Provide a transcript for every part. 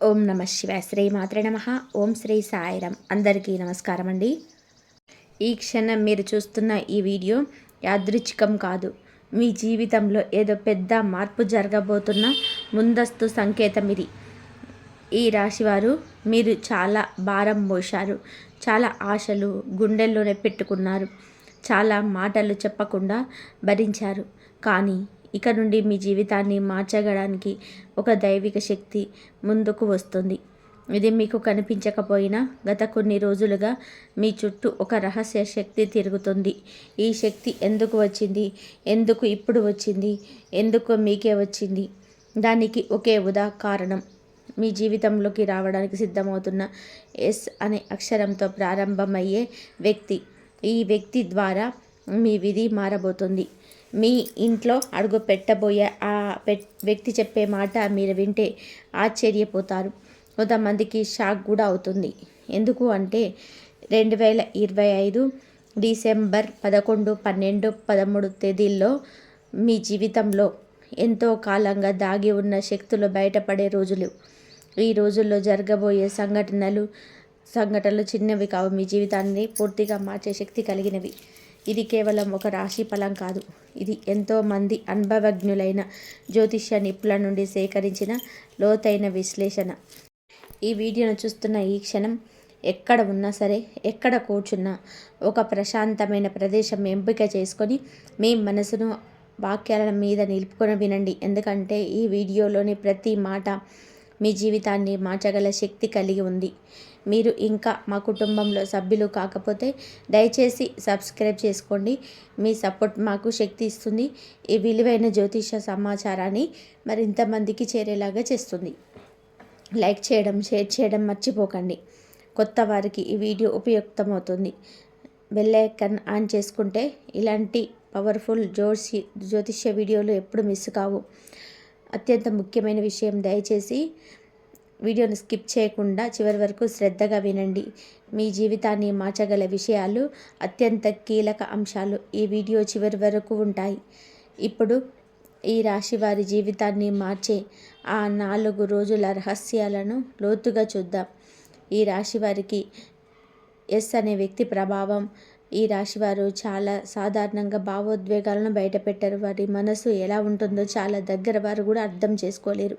ఓం నమ శివాయ. శ్రీ మాత్రే నమ. ఓం శ్రీ సాయిరామ్. అందరికీ నమస్కారం అండి. ఈ క్షణం మీరు చూస్తున్న ఈ వీడియో యాదృచ్ఛికం కాదు. మీ జీవితంలో ఏదో పెద్ద మార్పు జరగబోతున్న ముందస్తు సంకేతం ఇది. ఈ రాశివారు మీరు చాలా భారం మోశారు, చాలా ఆశలు గుండెల్లోనే పెట్టుకున్నారు, చాలా మాటలు చెప్పకుండా భరించారు. కానీ ఇక నుండి మీ జీవితాన్ని మార్చగడానికి ఒక దైవిక శక్తి ముందుకు వస్తుంది. ఇది మీకు కనిపించకపోయినా గత కొన్ని రోజులుగా మీ చుట్టూ ఒక రహస్య శక్తి తిరుగుతుంది. ఈ శక్తి ఎందుకు వచ్చింది, ఎందుకు ఇప్పుడు వచ్చింది, ఎందుకు మీకే వచ్చింది, దానికి ఒకే కారణం. మీ జీవితంలోకి రావడానికి సిద్ధమవుతున్న ఎస్ అనే అక్షరంతో ప్రారంభమయ్యే వ్యక్తి. ఈ వ్యక్తి ద్వారా మీ విధి మారబోతుంది. మీ ఇంట్లో అడుగు పెట్టబోయే ఆ వ్యక్తి చెప్పే మాట మీరు వింటే ఆశ్చర్యపోతారు. కొంతమందికి షాక్ కూడా అవుతుంది. ఎందుకు అంటే 2025 డిసెంబర్ 11, 12, 13 తేదీల్లో మీ జీవితంలో ఎంతో కాలంగా దాగి ఉన్న శక్తులు బయటపడే రోజులు. ఈ రోజుల్లో జరగబోయే సంఘటనలు చిన్నవి కావు, మీ జీవితాన్ని పూర్తిగా మార్చే శక్తి కలిగినవి. ఇది కేవలం ఒక రాశి ఫలం కాదు. ఇది ఎంతోమంది అనుభవజ్ఞులైన జ్యోతిష్య నిపుణుల నుండి సేకరించిన లోతైన విశ్లేషణ. ఈ వీడియోను చూస్తున్న ఈ క్షణం ఎక్కడ ఉన్నా సరే, ఎక్కడ కూర్చున్నా ఒక ప్రశాంతమైన ప్రదేశం ఎంపిక చేసుకొని మీ మనసును వాక్యాల మీద నిలుపుకొని వినండి. ఎందుకంటే ఈ వీడియోలోని ప్రతి మాట మీ జీవితాన్ని మార్చగల శక్తి కలిగి ఉంది. మీరు ఇంకా మా కుటుంబంలో సభ్యులు కాకపోతే దయచేసి సబ్స్క్రైబ్ చేసుకోండి. మీ సపోర్ట్ మాకు శక్తి ఇస్తుంది. ఈ విలువైన జ్యోతిష సమాచారాన్ని మరింతమందికి చేరేలాగా చేస్తుంది. లైక్ చేయడం, షేర్ చేయడం మర్చిపోకండి. కొత్త వారికి ఈ వీడియో ఉపయుక్తమవుతుంది. బెల్ ఐకాన్ ఆన్ చేసుకుంటే ఇలాంటి పవర్ఫుల్ జ్యోతిష్య వీడియోలు ఎప్పుడు మిస్ కావు. అత్యంత ముఖ్యమైన విషయం, దయచేసి వీడియోని స్కిప్ చేయకుండా చివరి వరకు శ్రద్ధగా వినండి. మీ జీవితాన్ని మార్చగల విషయాలు, అత్యంత కీలక అంశాలు ఈ వీడియో చివరి వరకు ఉంటాయి. ఇప్పుడు ఈ రాశి వారి జీవితాన్ని మార్చే ఆ 4 రోజుల రహస్యాలను లోతుగా చూద్దాం. ఈ రాశి వారికి ఎస్ అనే వ్యక్తి ప్రభావం. ఈ రాశివారు చాలా సాధారణంగా భావోద్వేగాలను బయటపెట్టరు. వారి మనసు ఎలా ఉంటుందో చాలా దగ్గర వారు కూడా అర్థం చేసుకోలేరు.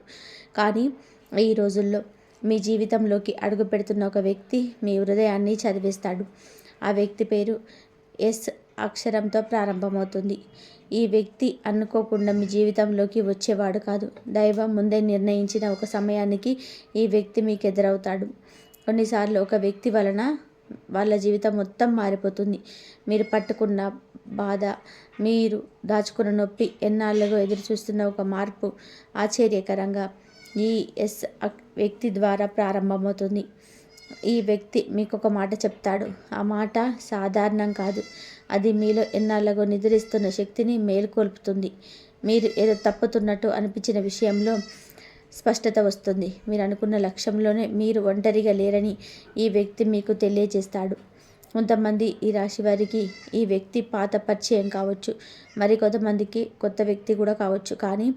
కానీ ఈ రోజుల్లో మీ జీవితంలోకి అడుగు పెడుతున్న ఒక వ్యక్తి మీ హృదయాన్ని చదివేస్తాడు. ఆ వ్యక్తి పేరు ఎస్ అక్షరంతో ప్రారంభమవుతుంది. ఈ వ్యక్తి అనుకోకుండా మీ జీవితంలోకి వచ్చేవాడు కాదు. దైవం ముందే నిర్ణయించిన ఒక సమయానికి ఈ వ్యక్తి మీకు ఎదురవుతాడు. కొన్నిసార్లు ఒక వ్యక్తి వలన వాళ్ళ జీవితం మొత్తం మారిపోతుంది. మీరు పట్టుకున్న బాధ, మీరు దాచుకున్న నొప్పి, ఎన్నాళ్ళలో ఎదురు చూస్తున్న ఒక మార్పు ఆశ్చర్యకరంగా ఈ ఎస్ వ్యక్తి ద్వారా ప్రారంభమవుతుంది. ఈ వ్యక్తి మీకు ఒక మాట చెప్తాడు. ఆ మాట సాధారణం కాదు. అది మీలో ఎన్నాళ్ళలో నిద్రిస్తున్న శక్తిని మేల్కొల్పుతుంది. మీరు ఏదో తప్పుతున్నట్టు అనిపించిన విషయంలో స్పష్టత వస్తుంది. మీరు అనుకున్న లక్ష్యంలోనే మీరు ఒంటరిగా లేరని ఈ వ్యక్తి మీకు తెలియజేస్తాడు. కొంతమంది ఈ రాశి వారికి ఈ వ్యక్తి పాత పరిచయం కావచ్చు, మరి కొంతమందికి కొత్త వ్యక్తి కూడా కావచ్చు. కానీ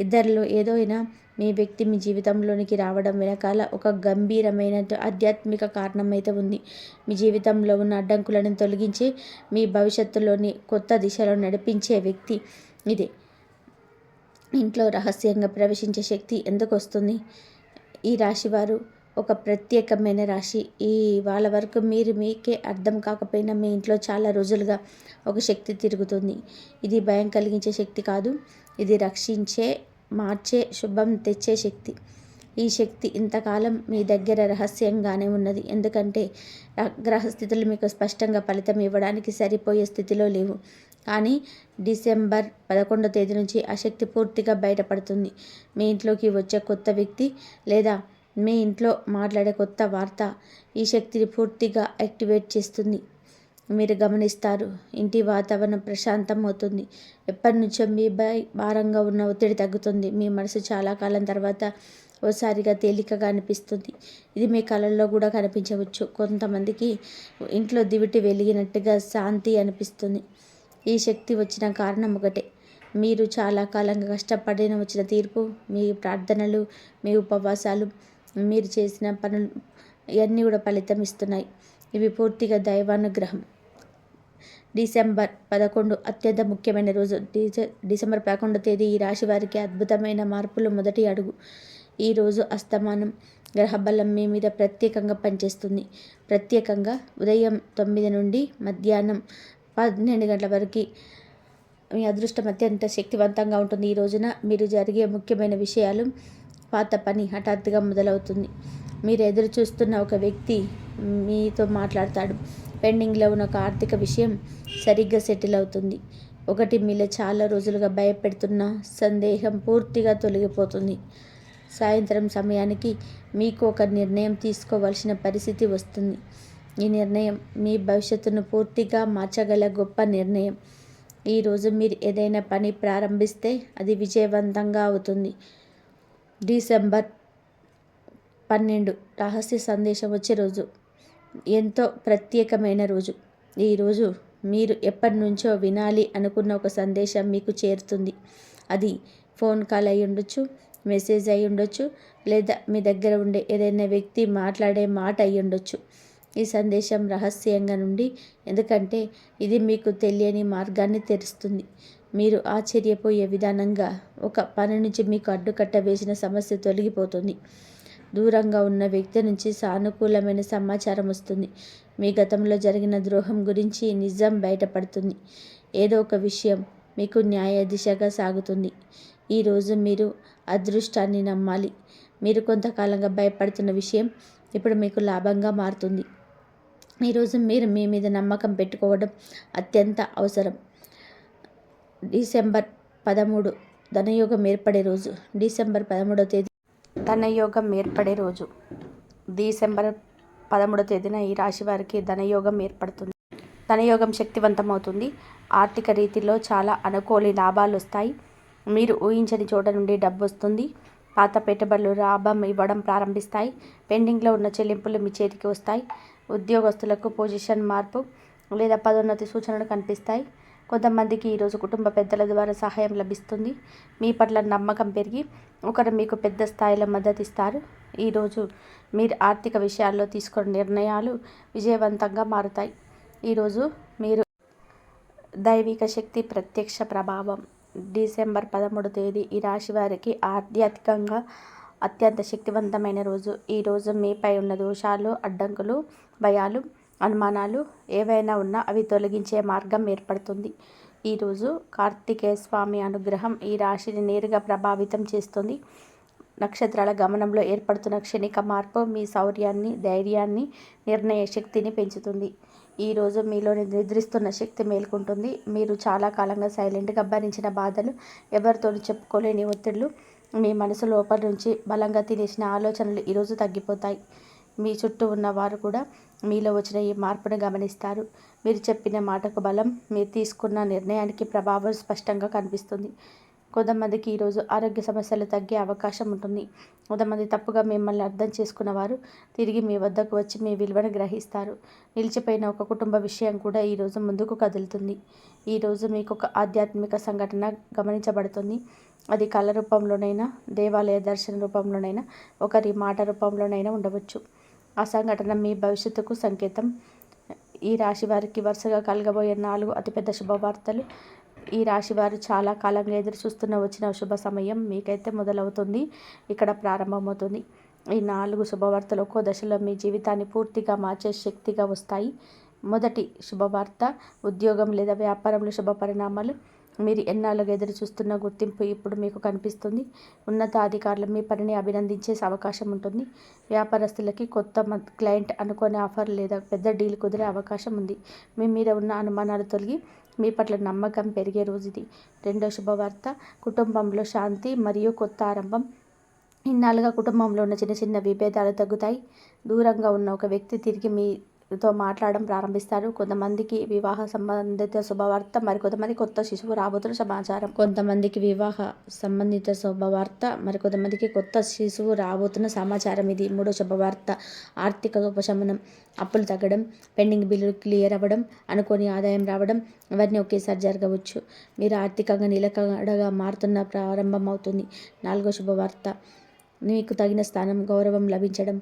ఇద్దరిలో ఏదో అయినా మీ వ్యక్తి మీ జీవితంలోనికి రావడం వెనకాల ఒక గంభీరమైన ఆధ్యాత్మిక కారణం అయితే ఉంది. మీ జీవితంలో ఉన్న అడ్డంకులను తొలగించి మీ భవిష్యత్తులోని కొత్త దిశలో నడిపించే వ్యక్తి ఇదే. ఇంట్లో రహస్యంగా ప్రవేశించే శక్తి ఎందుకు వస్తుంది? ఈ రాశివారు ఒక ప్రత్యేకమైన రాశి. వాళ్ళ వరకు మీకే అర్థం కాకపోయినా మీ ఇంట్లో చాలా రోజులుగా ఒక శక్తి తిరుగుతుంది. ఇది భయం కలిగించే శక్తి కాదు. ఇది రక్షించే, మార్చే, శుభం తెచ్చే శక్తి. ఈ శక్తి ఇంతకాలం మీ దగ్గర రహస్యంగానే ఉన్నది. ఎందుకంటే గ్రహస్థితులు మీకు స్పష్టంగా ఫలితం ఇవ్వడానికి సరిపోయే స్థితిలో లేవు. కానీ డిసెంబర్ 11వ తేదీ నుంచి ఆ శక్తి పూర్తిగా బయటపడుతుంది. మీ ఇంట్లోకి వచ్చే కొత్త వ్యక్తి లేదా మీ ఇంట్లో మాట్లాడే కొత్త వార్త ఈ శక్తిని పూర్తిగా యాక్టివేట్ చేస్తుంది. మీరు గమనిస్తారు, ఇంటి వాతావరణం ప్రశాంతం అవుతుంది. ఎప్పటి నుంచో మీపై భారంగా ఉన్న ఒత్తిడి తగ్గుతుంది. మీ మనసు చాలా కాలం తర్వాత ఓసారిగా తేలికగా అనిపిస్తుంది. ఇది మీ కళల్లో కూడా కనిపించవచ్చు. కొంతమందికి ఇంట్లో దివిటి వెలిగినట్టుగా శాంతి అనిపిస్తుంది. ఈ శక్తి వచ్చిన కారణం ఒకటే, మీరు చాలా కాలంగా కష్టపడిన వచ్చిన తీర్పు. మీ ప్రార్థనలు, మీ ఉపవాసాలు, మీరు చేసిన పనులు ఇవన్నీ కూడా ఫలితం ఇస్తున్నాయి. ఇవి పూర్తిగా దైవానుగ్రహం. డిసెంబర్ 11 అత్యంత ముఖ్యమైన రోజు. డిసెంబర్ 11వ తేదీ ఈ రాశి వారికి అద్భుతమైన మార్పులు మొదటి అడుగు. ఈరోజు అస్తమానం గ్రహబలం మీ మీద ప్రత్యేకంగా పనిచేస్తుంది. ప్రత్యేకంగా ఉదయం 9 నుండి మధ్యాహ్నం 12 గంటల వరకు మీ అదృష్టం అత్యంత శక్తివంతంగా ఉంటుంది. ఈ రోజున మీరు జరిగే ముఖ్యమైన విషయాలు, పాత పని హఠాత్తుగా మొదలవుతుంది. మీరు ఎదురు చూస్తున్న ఒక వ్యక్తి మీతో మాట్లాడతాడు. పెండింగ్లో ఉన్న ఒక ఆర్థిక విషయం సరిగ్గా సెటిల్ అవుతుంది. ఒకటి మీలో చాలా రోజులుగా భయపెడుతున్న సందేహం పూర్తిగా తొలగిపోతుంది. సాయంత్రం సమయానికి మీకు ఒక నిర్ణయం తీసుకోవాల్సిన పరిస్థితి వస్తుంది. ఈ నిర్ణయం మీ భవిష్యత్తును పూర్తిగా మార్చగల గొప్ప నిర్ణయం. ఈరోజు మీరు ఏదైనా పని ప్రారంభిస్తే అది విజయవంతంగా అవుతుంది. డిసెంబర్ 12 రహస్య సందేశం వచ్చే రోజు. ఎంతో ప్రత్యేకమైన రోజు. ఈరోజు మీరు ఎప్పటి నుంచో వినాలి అనుకున్న ఒక సందేశం మీకు చేరుతుంది. అది ఫోన్ కాల్ అయి ఉండొచ్చు, మెసేజ్ అయి ఉండొచ్చు, లేదా మీ దగ్గర ఉండే ఏదైనా వ్యక్తి మాట్లాడే మాట అయి ఉండొచ్చు. ఈ సందేశం రహస్యంగా నుండి, ఎందుకంటే ఇది మీకు తెలియని మార్గాన్ని తెరుస్తుంది. మీరు ఆశ్చర్యపోయే విధానంగా ఒక పని నుంచి మీకు అడ్డుకట్ట వేసిన సమస్య తొలగిపోతుంది. దూరంగా ఉన్న వ్యక్తి నుంచి సానుకూలమైన సమాచారం వస్తుంది. మీ గతంలో జరిగిన ద్రోహం గురించి నిజం బయటపడుతుంది. ఏదో ఒక విషయం మీకు న్యాయ దిశగా సాగుతుంది. ఈరోజు మీరు అదృష్టాన్ని నమ్మాలి. మీరు కొంతకాలంగా భయపడుతున్న విషయం ఇప్పుడు మీకు లాభంగా మారుతుంది. ఈరోజు మీరు మీ మీద నమ్మకం పెట్టుకోవడం అత్యంత అవసరం. డిసెంబర్ 13 ధనయోగం ఏర్పడే రోజు. డిసెంబర్ 13వ తేదీ ధనయోగం ఏర్పడే రోజు. డిసెంబర్ 13వ తేదీన ఈ రాశి వారికి ధనయోగం ఏర్పడుతుంది. ధనయోగం శక్తివంతమవుతుంది. ఆర్థిక రీతిలో చాలా అనుకూల లాభాలు వస్తాయి. మీరు ఊహించని చోట నుండి డబ్బు వస్తుంది. పాత పెట్టుబడులు లాభం ఇవ్వడం ప్రారంభిస్తాయి. పెండింగ్లో ఉన్న చెల్లింపులు మీ చేతికి వస్తాయి. ఉద్యోగస్తులకు పొజిషన్ మార్పు లేదా పదోన్నతి సూచనలు కనిపిస్తాయి. కొంతమందికి ఈరోజు కుటుంబ పెద్దల ద్వారా సహాయం లభిస్తుంది. మీ పట్ల నమ్మకం పెరిగి ఒకరు మీకు పెద్ద స్థాయిలో మద్దతు ఇస్తారు. ఈరోజు మీరు ఆర్థిక విషయాల్లో తీసుకున్న నిర్ణయాలు విజయవంతంగా మారుతాయి. ఈరోజు మీరు దైవిక శక్తి ప్రత్యక్ష ప్రభావం. డిసెంబర్ 13వ తేదీ ఈ రాశి వారికి ఆధ్యాత్మికంగా అత్యంత శక్తివంతమైన రోజు. ఈరోజు మీపై ఉన్న దోషాలు, అడ్డంకులు, భయాలు, అనుమానాలు ఏవైనా ఉన్నా అవి తొలగించే మార్గం ఏర్పడుతుంది. ఈరోజు కార్తికేయ స్వామి అనుగ్రహం ఈ రాశిని నేరుగా ప్రభావితం చేస్తుంది. నక్షత్రాల గమనంలో ఏర్పడుతున్న క్షణిక మార్పు మీ శౌర్యాన్ని, ధైర్యాన్ని, నిర్ణయ శక్తిని పెంచుతుంది. ఈరోజు మీలోని నిద్రిస్తున్న శక్తి మేల్కొంటుంది. మీరు చాలా కాలంగా సైలెంట్గా భరించిన బాధలు, ఎవరితో చెప్పుకోలేని ఒత్తిళ్లు, మీ మనసు లోపల నుంచి బలంగా తినేసిన ఆలోచనలు ఈరోజు తగ్గిపోతాయి. మీ చుట్టూ ఉన్న వారు కూడా మీలో వచ్చిన ఈ మార్పును గమనిస్తారు. మీరు చెప్పిన మాటకు బలం, మీరు తీసుకున్న నిర్ణయానికి ప్రభావం స్పష్టంగా కనిపిస్తుంది. కొంతమందికి ఈరోజు ఆరోగ్య సమస్యలు తగ్గే అవకాశం ఉంటుంది. కొంతమంది తప్పుగా మిమ్మల్ని అర్థం చేసుకున్నవారు తిరిగి మీ వద్దకు వచ్చి మీ విలువను గ్రహిస్తారు. నిలిచిపోయిన ఒక కుటుంబ విషయం కూడా ఈరోజు ముందుకు కదులుతుంది. ఈరోజు మీకు ఒక ఆధ్యాత్మిక సంఘటన గమనించబడుతుంది. అది కళ రూపంలోనైనా, దేవాలయ దర్శన రూపంలోనైనా, ఒకరి మాట రూపంలోనైనా ఉండవచ్చు. ఆ సంఘటన మీ భవిష్యత్తుకు సంకేతం. ఈ రాశి వారికి వరుసగా కలగబోయే 4 అతిపెద్ద శుభవార్తలు. ఈ రాశి వారు చాలా కాలంగా ఎదురు చూస్తున్న వచ్చిన శుభ సమయం మీకైతే మొదలవుతుంది. ఇక్కడ ప్రారంభమవుతుంది. ఈ 4 శుభవార్తలు ఒక్కో దశలో మీ జీవితాన్ని పూర్తిగా మార్చే శక్తిగా వస్తాయి. మొదటి శుభవార్త, ఉద్యోగం లేదా వ్యాపారంలో శుభ పరిణామాలు. మీరు ఎన్నాళ్ళుగా ఎదురు చూస్తున్న గుర్తింపు ఇప్పుడు మీకు కనిపిస్తుంది. ఉన్నతాధికారులు మీ పనిని అభినందించే అవకాశం ఉంటుంది. వ్యాపారస్తులకి కొత్త క్లయింట్ అనుకోని ఆఫర్ లేదా పెద్ద డీల్ కుదిరే అవకాశం ఉంది. మీ మీద ఉన్న అనుమానాలు తొలగి మీ పట్ల నమ్మకం పెరిగే రోజు ఇది. రెండో శుభవార్త, కుటుంబంలో శాంతి మరియు కొత్త ఆరంభం. ఇన్నాళ్ళుగా కుటుంబంలో ఉన్న చిన్న చిన్న విభేదాలు తగ్గుతాయి. దూరంగా ఉన్న ఒక వ్యక్తి తిరిగి మీతో మాట్లాడడం ప్రారంభిస్తారు. కొంతమందికి వివాహ సంబంధిత శుభవార్త, మరికొంతమంది కొత్త శిశువు రాబోతున్న సమాచారం. కొంతమందికి వివాహ సంబంధిత శుభవార్త, మరికొంతమందికి కొత్త శిశువు రాబోతున్న సమాచారం ఇది. మూడో శుభవార్త, ఆర్థిక ఉపశమనం. అప్పులు తగ్గడం, పెండింగ్ బిల్లులు క్లియర్ అవ్వడం, అనుకోని ఆదాయం రావడం, ఇవన్నీ ఒకేసారి జరగవచ్చు. మీరు ఆర్థికంగా నిలకడగా మారుతున్న ప్రారంభం అవుతుంది. నాలుగో శుభవార్త, మీకు తగిన స్థానం, గౌరవం లభించడం,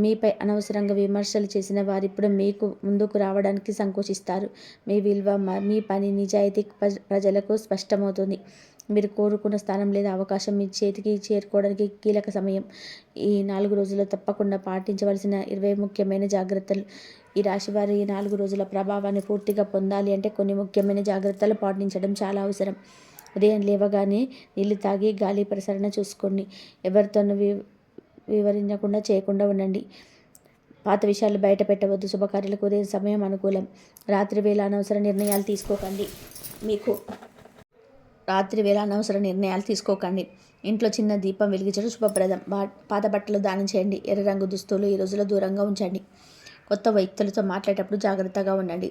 మీపై అనవసరంగా విమర్శలు చేసిన వారిప్పుడు మీకు ముందుకు రావడానికి సంకోచిస్తారు. మీ విలువ, మీ పని, నిజాయితీ ప్రజలకు స్పష్టమవుతుంది. మీరు కోరుకున్న స్థానం లేదా అవకాశం మీ చేతికి చేరుకోవడానికి కీలక సమయం. ఈ 4 రోజుల్లో తప్పకుండా పాటించవలసిన 20 ముఖ్యమైన జాగ్రత్తలు. ఈ రాశివారు ఈ 4 రోజుల ప్రభావాన్ని పూర్తిగా పొందాలి అంటే కొన్ని ముఖ్యమైన జాగ్రత్తలు పాటించడం చాలా అవసరం. ఉదయం లేవగానే నీళ్లు తాగి గాలి ప్రసరణ చూసుకోండి. ఎవరితోనూ వివరించకుండా చేయకుండా ఉండండి. పాత విషయాలు బయట పెట్టవద్దు. శుభకార్యాలకు ఉదయం సమయం అనుకూలం. రాత్రి వేళ అనవసర నిర్ణయాలు తీసుకోకండి. ఇంట్లో చిన్న దీపం వెలిగించడం శుభప్రదం. పాత బట్టలు దానం చేయండి. ఎర్ర రంగు దుస్తులు ఈ రోజులో దూరంగా ఉంచండి. కొత్త వ్యక్తులతో మాట్లాడేటప్పుడు జాగ్రత్తగా ఉండండి.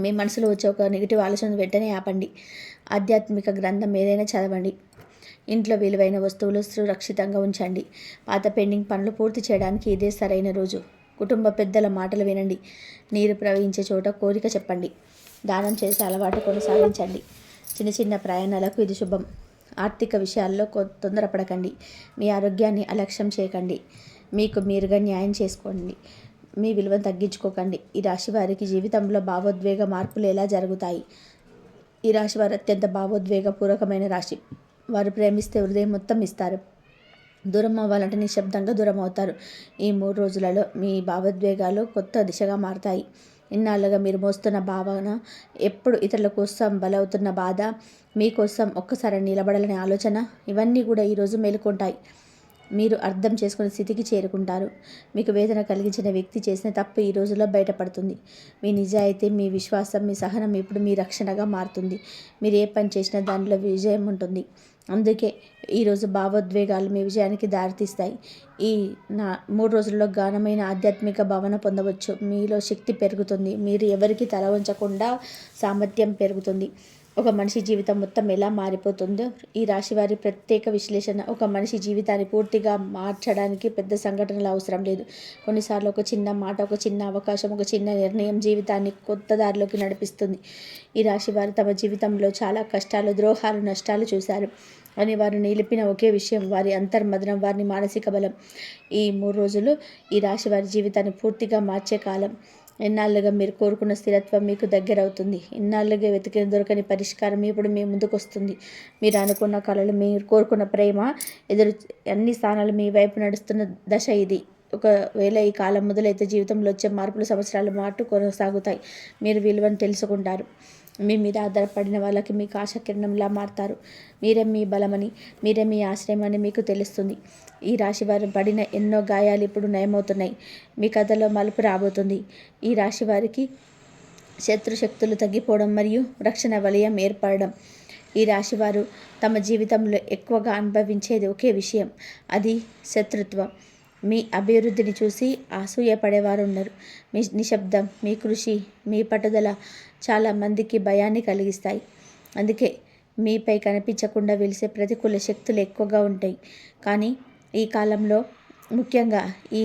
మీ మనసులో వచ్చే ఒక నెగిటివ్ ఆలోచన వెంటనే ఆపండి. ఆధ్యాత్మిక గ్రంథం ఏదైనా చదవండి. ఇంట్లో విలువైన వస్తువులు సురక్షితంగా ఉంచండి. పాత పెండింగ్ పనులు పూర్తి చేయడానికి ఇదే సరైన రోజు. కుటుంబ పెద్దల మాటలు వినండి. నీరు ప్రవహించే చోట కోరిక చెప్పండి. దానం చేసే అలవాటు కొనసాగించండి. చిన్న చిన్న ప్రయాణాలకు ఇది శుభం. ఆర్థిక విషయాల్లో తొందరపడకండి. మీ ఆరోగ్యాన్ని అలక్ష్యం చేయకండి. మీకు మీరుగా న్యాయం చేసుకోండి. మీ విలువను తగ్గించుకోకండి. ఈ రాశి వారికి జీవితంలో భావోద్వేగ మార్పులు ఎలా జరుగుతాయి? ఈ రాశి వారు అత్యంత భావోద్వేగపూర్వకమైన రాశి. వారు ప్రేమిస్తే హృదయం మొత్తం ఇస్తారు. దూరం అవ్వాలంటే నిశ్శబ్దంగా దూరం అవుతారు. ఈ 3 రోజులలో మీ భావోద్వేగాలు కొత్త దిశగా మారతాయి. ఇన్నాళ్ళుగా మీరు మోస్తున్న భావన, ఎప్పుడు ఇతరుల కోసం బలవుతున్న బాధ, మీకోసం ఒక్కసారి నిలబడాలనే ఆలోచన, ఇవన్నీ కూడా ఈరోజు మేలుకుంటాయి. మీరు అర్థం చేసుకునే స్థితికి చేరుకుంటారు. మీకు వేదన కలిగించిన వ్యక్తి చేసిన తప్పు ఈ రోజులో బయటపడుతుంది. మీ నిజాయితీ, మీ విశ్వాసం, మీ సహనం ఇప్పుడు మీ రక్షణగా మారుతుంది. మీరు ఏ పని చేసినా దానిలో విజయం ఉంటుంది. అందుకే ఈరోజు భావోద్వేగాలు మీ విజయానికి దారితీస్తాయి. ఈ 3 రోజుల్లో ఘనమైన ఆధ్యాత్మిక భావన పొందవచ్చు. మీలో శక్తి పెరుగుతుంది. మీరు ఎవరికి తల వంచకుండా సామర్థ్యం పెరుగుతుంది. ఒక మనిషి జీవితం మొత్తం ఎలా మారిపోతుందో ఈ రాశివారి ప్రత్యేక విశ్లేషణ. ఒక మనిషి జీవితాన్ని పూర్తిగా మార్చడానికి పెద్ద సంఘటనలు అవసరం లేదు. కొన్నిసార్లు ఒక చిన్న మాట, ఒక చిన్న అవకాశం, ఒక చిన్న నిర్ణయం జీవితాన్ని కొత్త దారిలోకి నడిపిస్తుంది. ఈ రాశివారు తమ జీవితంలో చాలా కష్టాలు, ద్రోహాలు, నష్టాలు చూశారు. అని వారు నిలిపిన ఒకే విషయం వారి అంతర్మదనం, వారి మానసిక బలం. ఈ 3 రోజులు ఈ రాశి వారి జీవితాన్ని పూర్తిగా మార్చే కాలం. ఎన్నాళ్ళుగా మీరు కోరుకున్న స్థిరత్వం మీకు దగ్గరవుతుంది. ఇన్నాళ్ళుగా వెతికిన దొరకని పరిష్కారం ఇప్పుడు మీ ముందుకు వస్తుంది. మీరు అనుకున్న కళలు, మీరు కోరుకున్న ప్రేమ అన్ని స్థానాలు మీ వైపు నడుస్తున్న దశ ఇది. ఒకవేళ ఈ కాలం మొదలైతే జీవితంలో వచ్చే మార్పులు సంవత్సరాల పాటు కొనసాగుతాయి. మీరు విలువను తెలుసుకుంటారు. మీ మీద ఆధారపడిన వాళ్ళకి మీకు ఆశాకిరణంలా మారతారు. మీరే మీ బలమని, మీరే మీ ఆశ్రయం అని మీకు తెలుస్తుంది. ఈ రాశివారు పడిన ఎన్నో గాయాలు ఇప్పుడు నయమవుతున్నాయి. మీ కథలో మలుపు రాబోతుంది. ఈ రాశివారికి శత్రుశక్తులు తగ్గిపోవడం మరియు రక్షణ వలయం ఏర్పడడం. ఈ రాశివారు తమ జీవితంలో ఎక్కువగా అనుభవించేది ఒకే విషయం, అది శత్రుత్వం. మీ అభివృద్ధిని చూసి అసూయపడేవారు ఉన్నారు. మీ నిశ్శబ్దం, మీ కృషి, మీ పట్టుదల చాలామందికి భయాన్ని కలిగిస్తాయి. అందుకే మీపై కనిపించకుండా వెలిసే ప్రతికూల శక్తులు ఎక్కువగా ఉంటాయి. కానీ ఈ కాలంలో, ముఖ్యంగా ఈ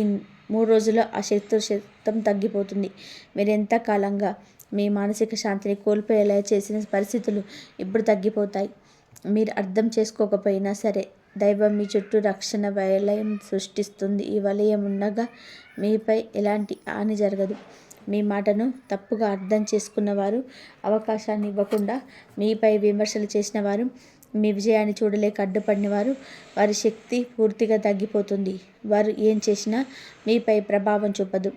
3 రోజుల్లో ఆ శక్తం తగ్గిపోతుంది. మీరు ఎంత కాలంగా మీ మానసిక శాంతిని కోల్పోయేలా చేసిన పరిస్థితులు ఇప్పుడు తగ్గిపోతాయి. మీరు అర్థం చేసుకోకపోయినా సరే దైవం మీ చుట్టూ రక్షణ వలయం సృష్టిస్తుంది. ఈ వలయం ఉండగా మీపై ఎలాంటి హాని జరగదు. మీ మాటను తప్పుగా అర్థం చేసుకున్నవారు, అవకాశాన్ని ఇవ్వకుండా మీపై విమర్శలు చేసిన వారు, మీ విజయాన్ని చూడలేక అడ్డుపడినవారు, వారి శక్తి పూర్తిగా తగ్గిపోతుంది. వారు ఏం చేసినా మీపై ప్రభావం చూపదు.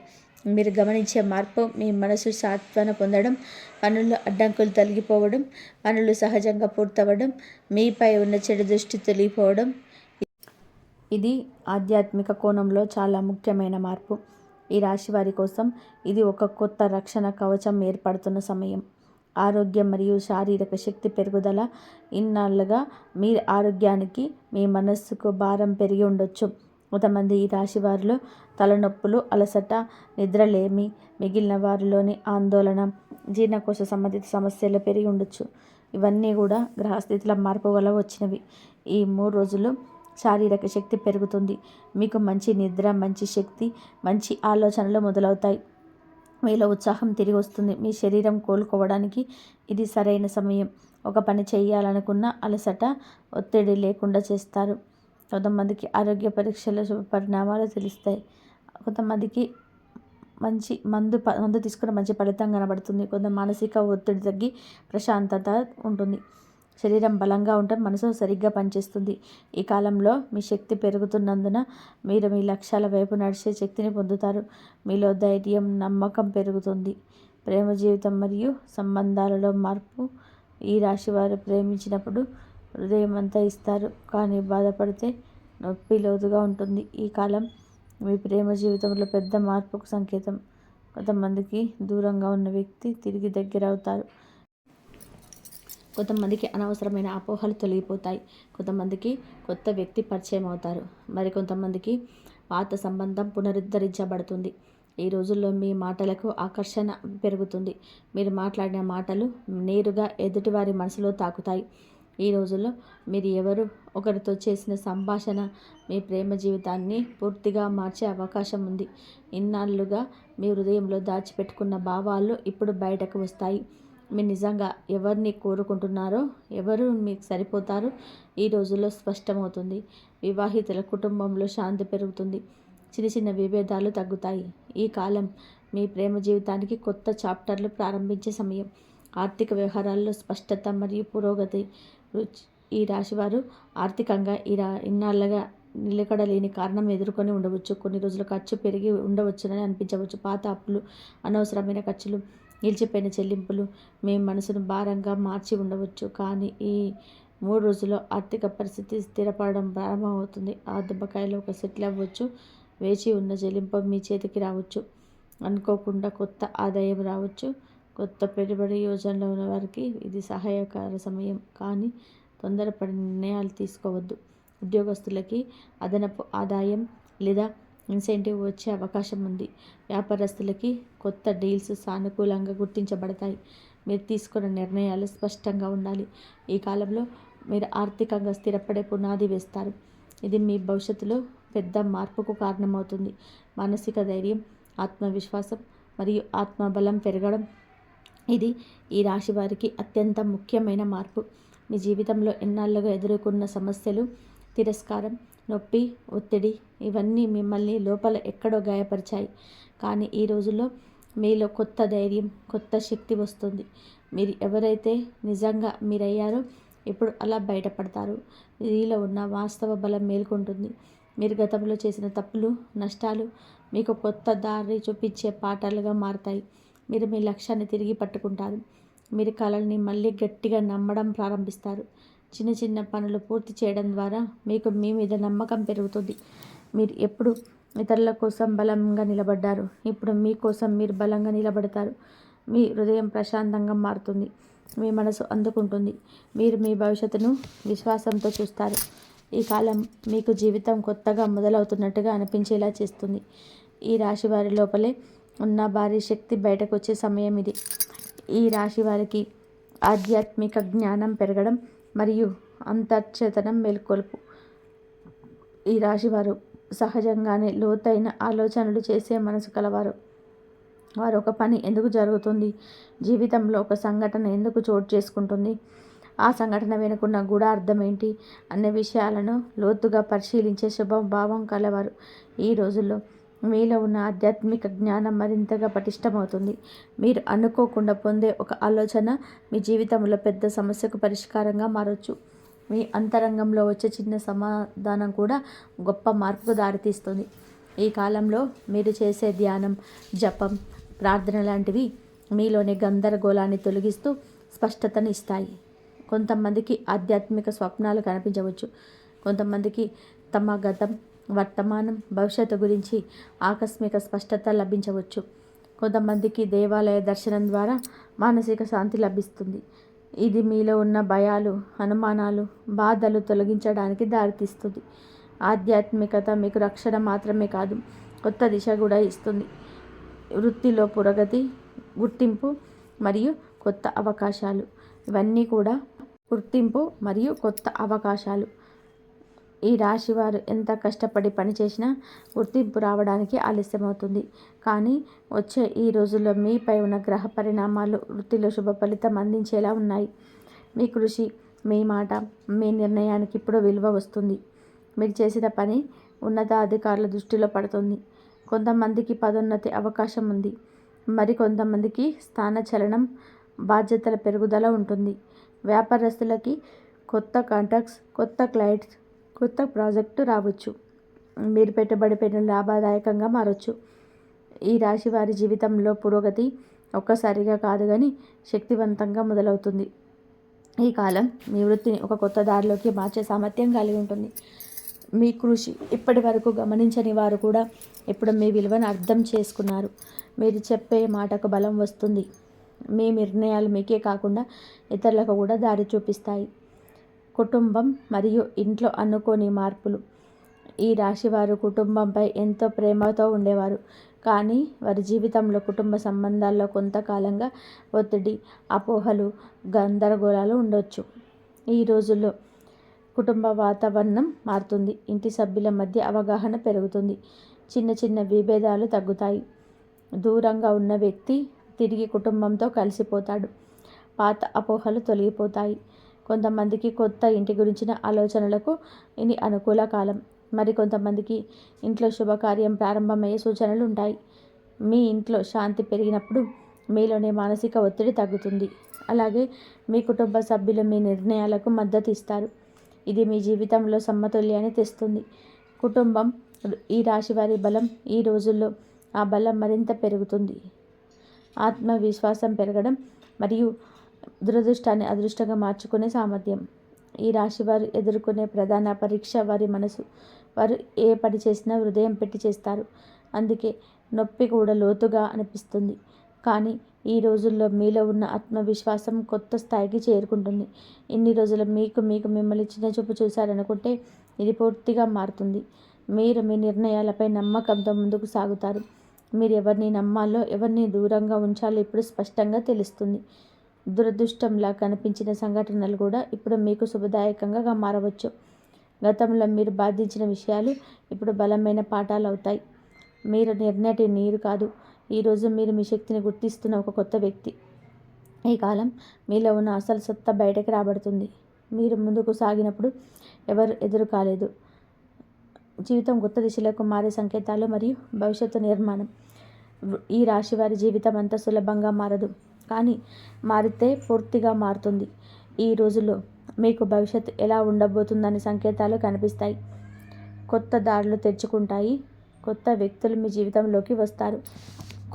మీరు గమనించే మార్పు, మీ మనసు సాత్వన పొందడం, పనుల్లో అడ్డంకులు తొలగిపోవడం, పనులు సహజంగా పూర్తవడం, మీపై ఉన్న చెడు దృష్టి తొలగిపోవడం. ఇది ఆధ్యాత్మిక కోణంలో చాలా ముఖ్యమైన మార్పు. ఈ రాశి వారి కోసం ఇది ఒక కొత్త రక్షణ కవచం ఏర్పడుతున్న సమయం. ఆరోగ్యం మరియు శారీరక శక్తి పెరుగుదల. ఇన్నాళ్ళుగా మీ ఆరోగ్యానికి, మీ మనస్సుకు భారం పెరిగి ఉండొచ్చు. కొంతమంది ఈ రాశి వారిలో తలనొప్పులు, అలసట, నిద్రలేమి, మిగిలిన వారిలోని ఆందోళన, జీర్ణకోశ సంబంధిత సమస్యలు పెరిగి ఉండొచ్చు. ఇవన్నీ కూడా గ్రహస్థితుల మార్పు వల్ల వచ్చినవి. ఈ 3 రోజులు శారీరక శక్తి పెరుగుతుంది. మీకు మంచి నిద్ర, మంచి శక్తి, మంచి ఆలోచనలు మొదలవుతాయి. మీలో ఉత్సాహం తిరిగి వస్తుంది. మీ శరీరం కోలుకోవడానికి ఇది సరైన సమయం. ఒక పని చేయాలనుకున్న అలసట, ఒత్తిడి లేకుండా చేస్తారు. కొంతమందికి ఆరోగ్య పరీక్షల శుభ పరిణామాలు తెలుస్తాయి. కొంతమందికి మంచి మందు తీసుకున్న మంచి ఫలితం కనబడుతుంది. కొంత మానసిక ఒత్తిడి తగ్గి ప్రశాంతత ఉంటుంది. శరీరం బలంగా ఉంటే మనసు సరిగ్గా పనిచేస్తుంది. ఈ కాలంలో మీ శక్తి పెరుగుతున్నందున మీరు మీ లక్ష్యాల వైపు నడిచే శక్తిని పొందుతారు. మీలో ధైర్యం, నమ్మకం పెరుగుతుంది. ప్రేమ జీవితం మరియు సంబంధాలలో మార్పు. ఈ రాశి వారు ప్రేమించినప్పుడు హృదయం అంతా ఇస్తారు, కానీ బాధపడితే నొప్పి లోతుగా ఉంటుంది. ఈ కాలం మీ ప్రేమ జీవితంలో పెద్ద మార్పుకు సంకేతం. కొంతమందికి దూరంగా ఉన్న వ్యక్తి తిరిగి దగ్గర అవుతారు. కొంతమందికి అనవసరమైన అపోహలు తొలగిపోతాయి. కొంతమందికి కొత్త వ్యక్తి పరిచయం అవుతారు. కొంతమందికి పాత సంబంధం పునరుద్ధరించబడుతుంది. ఈ రోజుల్లో మీ మాటలకు ఆకర్షణ పెరుగుతుంది. మీరు మాట్లాడిన మాటలు నేరుగా ఎదుటివారి మనసులో తాకుతాయి. ఈ రోజుల్లో మీరు ఎవరు ఒకరితో చేసిన సంభాషణ మీ ప్రేమ జీవితాన్ని పూర్తిగా మార్చే అవకాశం ఉంది. ఇన్నాళ్ళుగా మీ హృదయంలో దాచిపెట్టుకున్న భావాలు ఇప్పుడు బయటకు వస్తాయి. మీరు నిజంగా ఎవరిని కోరుకుంటున్నారో, ఎవరు మీకు సరిపోతారో ఈ రోజుల్లో స్పష్టమవుతుంది. వివాహితుల కుటుంబంలో శాంతి పెరుగుతుంది. చిన్న చిన్న విభేదాలు తగ్గుతాయి. ఈ కాలం మీ ప్రేమ జీవితానికి కొత్త చాప్టర్లు ప్రారంభించే సమయం. ఆర్థిక వ్యవహారాల్లో స్పష్టత మరియు పురోగతి. ఈ రాశివారు ఆర్థికంగా ఇన్నాళ్ళగా నిలకడలేని కారణం ఎదుర్కొని ఉండవచ్చు. కొన్ని రోజుల ఖర్చు పెరిగి ఉండవచ్చునని అనిపించవచ్చు. పాత అప్పులు, అనవసరమైన ఖర్చులు, నిలిచిపోయిన చెల్లింపులు మీ మనసును భారంగా మార్చి ఉండవచ్చు. కానీ ఈ 3 రోజుల్లో ఆర్థిక పరిస్థితి స్థిరపడడం ప్రారంభమవుతుంది. ఆ దెబ్బకాయలో ఒక సెటిల్ అవ్వచ్చు. వేచి ఉన్న చెల్లింపు మీ చేతికి రావచ్చు. అనుకోకుండా కొత్త ఆదాయం రావచ్చు. కొత్త పెట్టుబడి యోజనలో ఉన్న వారికి ఇది సహాయకర సమయం, కానీ తొందరపడి నిర్ణయాలు తీసుకోవద్దు. ఉద్యోగస్తులకి అదనపు ఆదాయం లేదా ఇన్సెంటివ్ వచ్చే అవకాశం ఉంది. వ్యాపారస్తులకి కొత్త డీల్స్ సానుకూలంగా గుర్తించబడతాయి. మీరు తీసుకున్న నిర్ణయాలు స్పష్టంగా ఉండాలి. ఈ కాలంలో మీరు ఆర్థికంగా స్థిరపడే పునాది వేస్తారు. ఇది మీ భవిష్యత్తులో పెద్ద మార్పుకు కారణమవుతుంది. మానసిక ధైర్యం, ఆత్మవిశ్వాసం మరియు ఆత్మబలం పెరగడం ఇది ఈ రాశి వారికి అత్యంత ముఖ్యమైన మార్పు. మీ జీవితంలో ఎన్నాళ్ళుగా ఎదుర్కొన్న సమస్యలు, తిరస్కారం, నొప్పి, ఒత్తిడి ఇవన్నీ మిమ్మల్ని లోపల ఎక్కడో గాయపరిచాయి. కానీ ఈ రోజుల్లో మీలో కొత్త ధైర్యం, కొత్త శక్తి వస్తుంది. మీరు ఎవరైతే నిజంగా మీరయ్యారో ఇప్పుడు అలా బయటపడతారు. మీలో ఉన్న వాస్తవ బలం మేల్కొంటుంది. మీరు గతంలో చేసిన తప్పులు, నష్టాలు మీకు కొత్త దారి చూపించే పాఠాలుగా మారతాయి. మీరు మీ లక్ష్యాన్ని తిరిగి పట్టుకుంటారు. మీరు కళల్ని మళ్ళీ గట్టిగా నమ్మడం ప్రారంభిస్తారు. చిన్న చిన్న పనులు పూర్తి చేయడం ద్వారా మీకు మీ మీద నమ్మకం పెరుగుతుంది. మీరు ఎప్పుడు ఇతరుల కోసం బలంగా నిలబడ్డారు, ఇప్పుడు మీకోసం మీరు బలంగా నిలబడతారు. మీ హృదయం ప్రశాంతంగా మారుతుంది. మీ మనసు అందుకుంటుంది. మీరు మీ భవిష్యత్తును విశ్వాసంతో చూస్తారు. ఈ కాలం మీకు జీవితం కొత్తగా మొదలవుతున్నట్టుగా అనిపించేలా చేస్తుంది. ఈ రాశి వారి లోపలే ఉన్న భారీ శక్తి బయటకు వచ్చే సమయం ఇది. ఈ రాశి వారికి ఆధ్యాత్మిక జ్ఞానం పెరగడం మరియు అంతర్చేతనం మేల్కొల్పు. ఈ రాశివారు సహజంగానే లోతైన ఆలోచనలు చేసే మనసు కలవారు. వారు ఒక పని ఎందుకు జరుగుతుంది, జీవితంలో ఒక సంఘటన ఎందుకు చోటు చేసుకుంటుంది, ఆ సంఘటన వెనుకున్న గూఢార్థం ఏంటి అనే విషయాలను లోతుగా పరిశీలించే శుభభావం కలవారు. ఈ రోజుల్లో మీలో ఉన్న ఆధ్యాత్మిక జ్ఞానం మరింతగా పటిష్టమవుతుంది. మీరు అనుకోకుండా పొందే ఒక ఆలోచన మీ జీవితంలో పెద్ద సమస్యకు పరిష్కారంగా మారవచ్చు. మీ అంతరంగంలో వచ్చే చిన్న సమాధానం కూడా గొప్ప మార్పుకు దారితీస్తుంది. ఈ కాలంలో మీరు చేసే ధ్యానం, జపం, ప్రార్థన లాంటివి మీలోని గందరగోళాన్ని తొలగిస్తూ స్పష్టతను ఇస్తాయి. కొంతమందికి ఆధ్యాత్మిక స్వప్నాలు కనిపించవచ్చు. కొంతమందికి తమ గతం, వర్తమానం, భవిష్యత్తు గురించి ఆకస్మిక స్పష్టత లభించవచ్చు. కొంతమందికి దేవాలయ దర్శనం ద్వారా మానసిక శాంతి లభిస్తుంది. ఇది మీలో ఉన్న భయాలు, అనుమానాలు, బాధలు తొలగించడానికి దారితీస్తుంది. ఆధ్యాత్మికత మీకు రక్షణ మాత్రమే కాదు, కొత్త దిశ కూడా ఇస్తుంది. వృత్తిలో పురోగతి, గుర్తింపు మరియు కొత్త అవకాశాలు ఇవన్నీ కూడా కొత్త అవకాశాలు. ఈ రాశివారు ఎంత కష్టపడి పనిచేసినా గుర్తింపు రావడానికి ఆలస్యమవుతుంది. కానీ వచ్చే ఈ రోజుల్లో మీపై ఉన్న గ్రహ పరిణామాలు వృత్తిలో శుభ ఫలితం అందించేలా ఉన్నాయి. మీ కృషి, మీ మాట, మీ నిర్ణయానికి ఇప్పుడు విలువ వస్తుంది. మీరు చేసిన పని ఉన్నతాధికారుల దృష్టిలో పడుతుంది. కొంతమందికి పదోన్నతి అవకాశం ఉంది. మరికొంతమందికి స్థానచలనం, బాధ్యతల పెరుగుదల ఉంటుంది. వ్యాపారస్తులకి కొత్త కాంట్రాక్ట్స్, కొత్త క్లయింట్స్, కొత్త ప్రాజెక్టు రావచ్చు. మీరు పెట్టుబడి పెట్టిన లాభదాయకంగా మారచ్చు. ఈ రాశి వారి జీవితంలో పురోగతి ఒక్కసారిగా కాదు కానీ శక్తివంతంగా మొదలవుతుంది. ఈ కాలం మీ వృత్తిని ఒక కొత్త దారిలోకి మార్చే సామర్థ్యం కలిగి ఉంటుంది. మీ కృషి ఇప్పటి వరకు గమనించని వారు కూడా ఇప్పుడు మీ విలువను అర్థం చేసుకున్నారు. మీరు చెప్పే మాటకు బలం వస్తుంది. మీ నిర్ణయాలు మీకే కాకుండా ఇతరులకు కూడా దారి చూపిస్తాయి. కుటుంబం మరియు ఇంట్లో అనుకోని మార్పులు. ఈ రాశివారు కుటుంబంపై ఎంతో ప్రేమతో ఉండేవారు. కానీ వారి జీవితంలో కుటుంబ సంబంధాల్లో కొంతకాలంగా ఒత్తిడి, అపోహలు, గందరగోళాలు ఉండొచ్చు. ఈ రోజుల్లో కుటుంబ వాతావరణం మారుతుంది. ఇంటి సభ్యుల మధ్య అవగాహన పెరుగుతుంది. చిన్న చిన్న విభేదాలు తగ్గుతాయి. దూరంగా ఉన్న వ్యక్తి తిరిగి కుటుంబంతో కలిసిపోతాడు. పాత అపోహలు తొలగిపోతాయి. కొంతమందికి కొత్త ఇంటి గురించిన ఆలోచనలకు ఇది అనుకూల కాలం. మరికొంతమందికి ఇంట్లో శుభకార్యం ప్రారంభమయ్యే సూచనలు ఉంటాయి. మీ ఇంట్లో శాంతి పెరిగినప్పుడు మీలోని మానసిక ఒత్తిడి తగ్గుతుంది. అలాగే మీ కుటుంబ సభ్యులు మీ నిర్ణయాలకు మద్దతు ఇస్తారు. ఇది మీ జీవితంలో సమతుల్యాన్ని తెస్తుంది. కుటుంబం ఈ రాశి వారి బలం. ఈ రోజుల్లో ఆ బలం మరింత పెరుగుతుంది. ఆత్మవిశ్వాసం పెరగడం మరియు దురదృష్టాన్ని అదృష్టంగా మార్చుకునే సామర్థ్యం. ఈ రాశి వారు ఎదుర్కొనే ప్రధాన పరీక్ష వారి మనసు. వారు ఏ పని చేసినా హృదయం పెట్టి చేస్తారు. అందుకే నొప్పి కూడా లోతుగా అనిపిస్తుంది. కానీ ఈ రోజుల్లో మీలో ఉన్న ఆత్మవిశ్వాసం కొత్త స్థాయికి చేరుకుంటుంది. ఇన్ని రోజులు మీకు మిమ్మల్ని చిన్న చూపు చూశారనుకుంటే ఇది పూర్తిగా మారుతుంది. మీరు మీ నిర్ణయాలపై నమ్మకంతో ముందుకు సాగుతారు. మీరు ఎవరిని నమ్మాలో, ఎవరిని దూరంగా ఉంచాలో ఇప్పుడు స్పష్టంగా తెలుస్తుంది. దురదృష్టంలా కనిపించిన సంఘటనలు కూడా ఇప్పుడు మీకు శుభదాయకంగా మారవచ్చు. గతంలో మీరు బాధించిన విషయాలు ఇప్పుడు బలమైన పాఠాలు అవుతాయి. మీరు నిర్ణటి నీరు కాదు. ఈరోజు మీరు మీ శక్తిని గుర్తిస్తున్న ఒక కొత్త వ్యక్తి. ఈ కాలం మీలో ఉన్న అసలు సత్తా బయటకు రాబడుతుంది. మీరు ముందుకు సాగినప్పుడు ఎవరు ఎదురు కాలేదు. జీవితం కొత్త దిశలకు మారే సంకేతాలు మరియు భవిష్యత్తు నిర్మాణం. ఈ రాశి వారి జీవితం అంత సులభంగా మారదు, కానీ మారితే పూర్తిగా మారుతుంది. ఈ రోజుల్లో మీకు భవిష్యత్తు ఎలా ఉండబోతుందని సంకేతాలు కనిపిస్తాయి. కొత్త దారులు తెరుచుకుంటాయి. కొత్త వ్యక్తులు మీ జీవితంలోకి వస్తారు.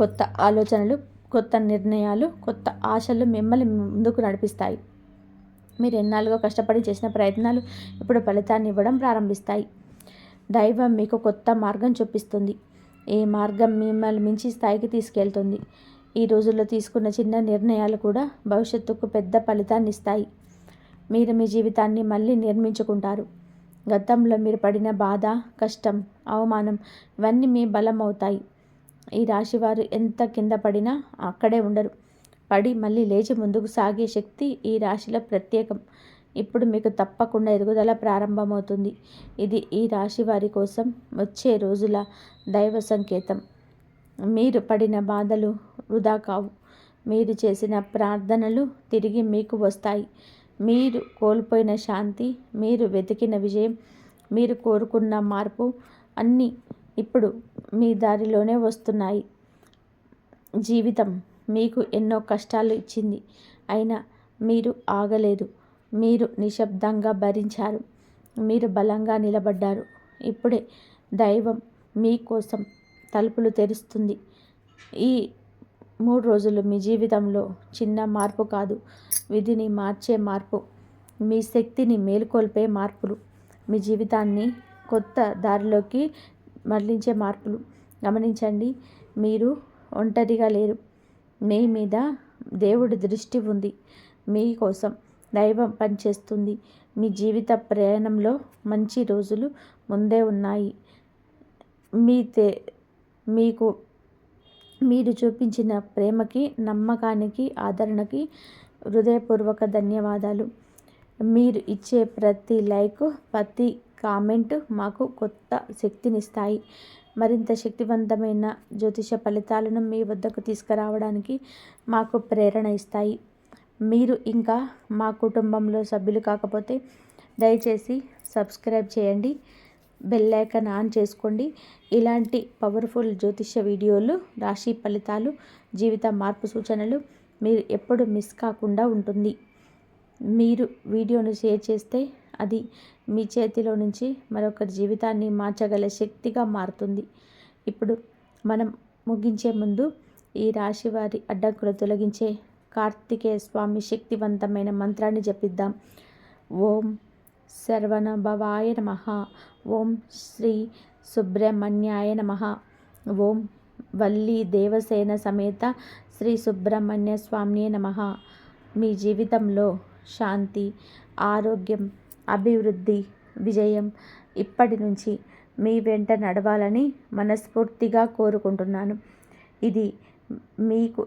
కొత్త ఆలోచనలు, కొత్త నిర్ణయాలు, కొత్త ఆశలు మిమ్మల్ని ముందుకు నడిపిస్తాయి. మీరు ఎన్నాళ్ళుగా కష్టపడి చేసిన ప్రయత్నాలు ఇప్పుడు ఫలితాన్ని ఇవ్వడం ప్రారంభిస్తాయి. దైవం మీకు కొత్త మార్గం చూపిస్తుంది. ఈ మార్గం మిమ్మల్ని మించి స్థాయికి తీసుకెళ్తుంది. ఈ రోజుల్లో తీసుకున్న చిన్న నిర్ణయాలు కూడా భవిష్యత్తుకు పెద్ద ఫలితాన్ని ఇస్తాయి. మీరు మీ జీవితాన్ని మళ్ళీ నిర్మించుకుంటారు. గతంలో మీరు పడిన బాధ, కష్టం, అవమానం ఇవన్నీ మీ బలం అవుతాయి. ఈ రాశివారు ఎంత కింద పడినా అక్కడే ఉండరు. పడి మళ్ళీ లేచి ముందుకు సాగే శక్తి ఈ రాశిలో ప్రత్యేకం. ఇప్పుడు మీకు తప్పకుండా ఎదుగుదల ప్రారంభమవుతుంది. ఇది ఈ రాశి వారి కోసం వచ్చే రోజుల దైవ సంకేతం. మీరు పడిన బాధలు వృధా కావు. మీరు చేసిన ప్రార్థనలు తిరిగి మీకు వస్తాయి. మీరు కోల్పోయిన శాంతి, మీరు వెతికిన విజయం, మీరు కోరుకున్న మార్పు అన్నీ ఇప్పుడు మీ దారిలోనే వస్తున్నాయి. జీవితం మీకు ఎన్నో కష్టాలు ఇచ్చింది. అయినా మీరు ఆగలేదు. మీరు నిశ్శబ్దంగా భరించారు. మీరు బలంగా నిలబడ్డారు. ఇప్పుడే దైవం మీకోసం తలుపులు తెరుస్తుంది. ఈ 3 రోజులు మీ జీవితంలో చిన్న మార్పు కాదు, విధిని మార్చే మార్పు. మీ శక్తిని మేల్కొల్పే మార్పులు. మీ జీవితాన్ని కొత్త దారిలోకి మళ్లించే మార్పులు. గమనించండి, మీరు ఒంటరిగా లేరు. మీ మీద దేవుడి దృష్టి ఉంది. మీకోసం దైవం పనిచేస్తుంది. మీ జీవిత ప్రయాణంలో మంచి రోజులు ముందే ఉన్నాయి. మీకు మీరు చూపించిన ప్రేమకి, నమ్మకానికి, ఆదరణకి హృదయపూర్వక ధన్యవాదాలు. మీరు ఇచ్చే ప్రతి లైక్, ప్రతి కామెంట్ మాకు కొత్త శక్తినిస్తాయి. మరింత శక్తివంతమైన జ్యోతిష ఫలితాలను మీ వద్దకు తీసుకురావడానికి మాకు ప్రేరణ ఇస్తాయి. మీరు ఇంకా మా కుటుంబంలో సభ్యులు కాకపోతే దయచేసి సబ్స్క్రైబ్ చేయండి. బెల్ ఐకాన్ ఆన్ చేసుకోండి. ఇలాంటి పవర్ఫుల్ జ్యోతిష్య వీడియోలు, రాశి ఫలితాలు, జీవిత మార్పు సూచనలు మీరు ఎప్పుడు మిస్ కాకుండా ఉంటుంది. మీరు వీడియోను షేర్ చేస్తే అది మీ చేతిలో నుంచి మరొకరి జీవితాన్ని మార్చగల శక్తిగా మారుతుంది. ఇప్పుడు మనం ముగించే ముందు ఈ రాశి వారి అడ్డంకులు తొలగించే కార్తికేయ స్వామి శక్తివంతమైన మంత్రాన్ని జపిద్దాం. ఓం శరవణ భవాయ నమః. ఓం శ్రీ సుబ్రహ్మణ్యాయ నమః. ఓం వల్లీ దేవసేన సమేత శ్రీ సుబ్రహ్మణ్య స్వామియే నమః. మీ జీవితంలో శాంతి, ఆరోగ్యం, అభివృద్ధి, విజయం ఇప్పటి నుంచి మీ వెంట నడవాలని మనస్ఫూర్తిగా కోరుకుంటున్నాను. ఇది మీకు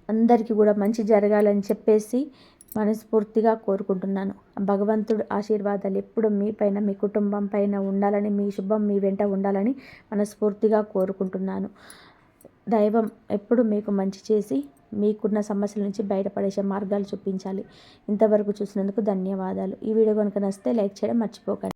అందరికీ కూడా మంచి జరగాలని చెప్పేసి మనస్ఫూర్తిగా కోరుకుంటున్నాను. భగవంతుడు ఆశీర్వాదాలు ఎప్పుడు మీ పైన, మీ కుటుంబం పైన ఉండాలని, మీ శుభం మీ వెంట ఉండాలని మనస్ఫూర్తిగా కోరుకుంటున్నాను. దైవం ఎప్పుడు మీకు మంచి చేసి మీకున్న సమస్యల నుంచి బయటపడేసే మార్గాలు చూపించాలి. ఇంతవరకు చూసినందుకు ధన్యవాదాలు. ఈ వీడియో కనుక నచ్చితే లైక్ చేయడం మర్చిపోకండి.